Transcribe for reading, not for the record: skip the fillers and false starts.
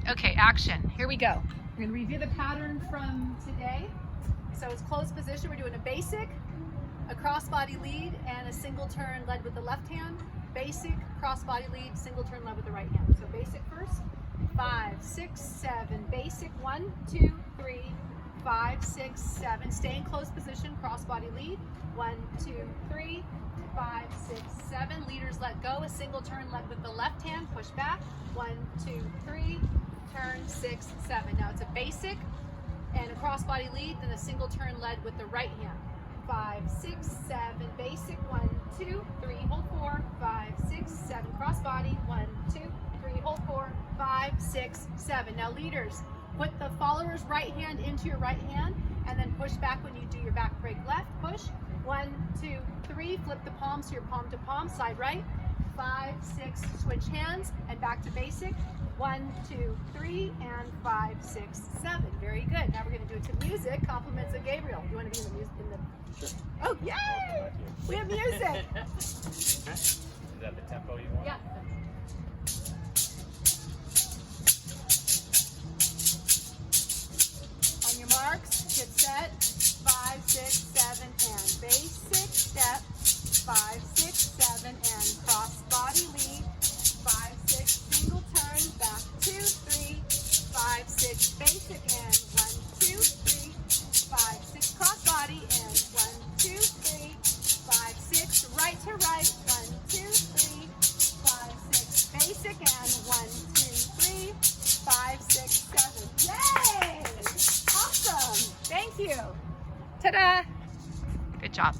Okay, action. Here we go. We're going to review the pattern from today. So it's closed position. We're doing a basic, a crossbody lead, and a single turn led with the left hand. Basic, crossbody lead, single turn led with the right hand. So basic first. 5, 6, 7. Basic. 1, 2, 3, 5, 6, 7. Stay in closed position. Crossbody lead. 1, 2, 3, 5, 6, 7. Leaders let go. A single turn led with the left hand. Push back. 1, 2, 3. Turn 6, 7. Now it's a basic and a crossbody lead, then a single turn led with the right hand. 5, 6, 7. Basic. 1, 2, 3. Hold 4. 5, 6, 7. Crossbody. 1, 2, 3. Hold 4. 5, 6, 7. Now leaders, put the follower's right hand into your right hand and then push back when you do your back break left. Push. 1, 2, 3. Flip the palms to your palm to palm. Side right. 5, 6. Switch hands and back to basic. 1, 2, 3, and 5, 6, 7. Very good. Now we're going to do it to music. Compliments of Gabriel. You want to be in the music? Sure. Oh, yay! We have music. Is that the tempo you want? Yeah. On your marks, get set. 5, 6, 7, and basic step. 5, 6, 7, and cross body lead. 5, 6, single turn, back 2, 3, 5, 6, basic, and 1, 2, 3, 5, 6, cross body, and 1, 2, 3, 5, 6, right to right, 1, 2, 3, 5, 6, basic, and 1, 2, 3, 5, 6, 7. Yay! Awesome! Thank you. Ta-da! Good job.